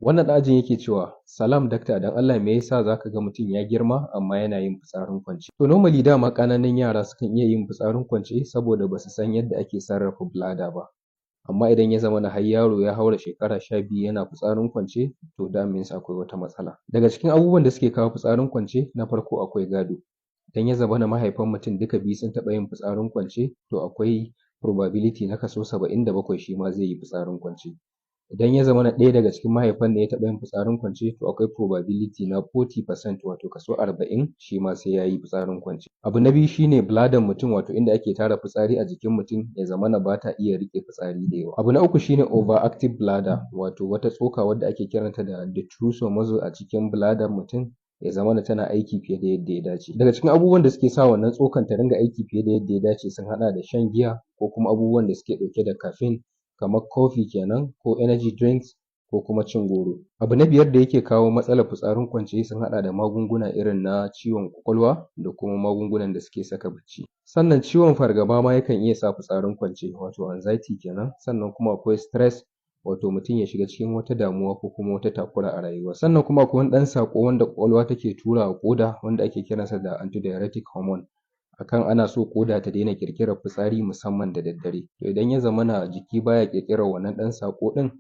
Wannan ɗan ajin yake cewa, "Salam dakta, don Allah me yasa za ka ga mutum ya girma amma yana yin fitsarin kwance?" To normally dama ƙananan yara sukan iya yin fitsarin kwance saboda ba su san yadda ake sarrafa bladder ba. Amma idan ya zamana har yaro ya haura shekara 12 yana fitsarin kwance, to that means akwai wata matsala. Daga cikin abubuwan da suke kawo fitsarin kwance, na farko akwai gado. Idan ya zamana mahaifan mutum duka biyu sun taɓa yin fitsarin kwance, to akwai probability na kaso 77 shi ma zai yi fitsarin kwance. Idan ya zamana ɗaya daga cikin mahaifan ne ya taɓa yin fitsarin kwance, to akwai probability na 40% wato kaso 40 shi ma sai ya yi fitsarin kwance. Abu na biyu shine bladder mutum, wato inda ake tara fitsari a jikin mutum, ya zamana ba ta iya riƙe fitsari da yawa. Abu na uku shine overactive bladder, wato wata tsoka wadda ake kiranta da detrusor muscle a cikin bladder mutum, ya zamana tana aiki fiye da yadda ya dace. Daga cikin abubuwan da suke sa wannan tsokan ta dinga aiki fiye da yadda ya dace sun haɗa da shan giya ko kuma abubuwan da suke ɗauke da caffeine kamar coffee kenan ko energy drinks ko kuma cin goro. Abu na biyar da yake kawo matsalar fitsarin kwance sun haɗa da magunguna irin na ciwon ƙwaƙwalwa da kuma magungunan da suke saka bacci. Sannan ciwon fargaba ma yakan iya sa fitsarin kwance, wato anxiety kenan. Sannan kuma akwai stress, wato mutum ya shiga cikin wata damuwa ko kuma wata takura a rayuwa. Sannan kuma akwai wani ɗan saƙo wanda ƙwaƙwalwa take tura wa ƙoda wanda ake kiransa da antidiuretic hormone, akan ana so ƙoda ta daina ƙirƙirar fitsari musamman da daddare. To idan ya zamana jiki baya ƙirƙirar wannan ɗan saƙo ɗin,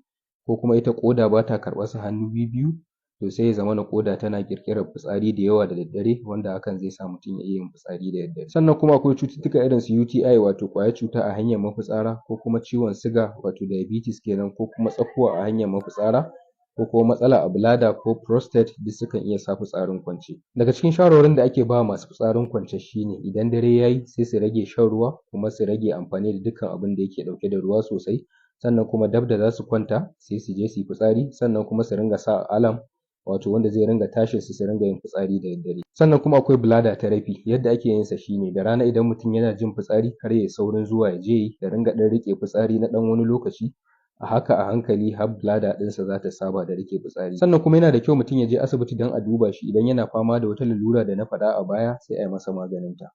ko kuma ita ƙoda ba ta karɓar sa hannu biyu-biyu, to sai ya zamana ƙoda tana ƙirƙirar fitsari da yawa da daddare, wanda hakan zai sa mutum ya iya yin fitsari da daddare. Sannan kuma akwai cututtuka irin su UTI, wato ƙwayar cuta a hanyar mafitsara, ko kuma ciwon siga wato diabetes kenan, ko kuma tsakuwa a hanyar mafitsara, ko kuma matsala a bladder ko prostate, duk sukan iya sa fitsarin kwance. Daga cikin shawarwarin da ake ba masu fitsarin kwance shine idan dare ya yi sai su rage shan ruwa, kuma su rage amfani da dukkan abin da yake ɗauke da ruwa sosai. Sannan kuma dab da za su kwanta sai su je su yi fitsari, sannan kuma su ringa sa alarm, wato wanda zai ringa tashin su ringa yin fitsari da daddare. Sannan kuma akwai bladder therapy. Yadda ake yin sa shine da rana idan mutum yana jin fitsari kar ya yi saurin zuwa ya je yi, ya ringa ɗan riƙe fitsari na ɗan wani lokaci, a haka a hankali har bladder ɗinsa za ta saba da riƙe fitsari. Sannan kuma yana da kyau mutum ya je asibiti don a duba shi idan yana fama da wata lalura da na faɗa a baya, sai a yi masa maganinta.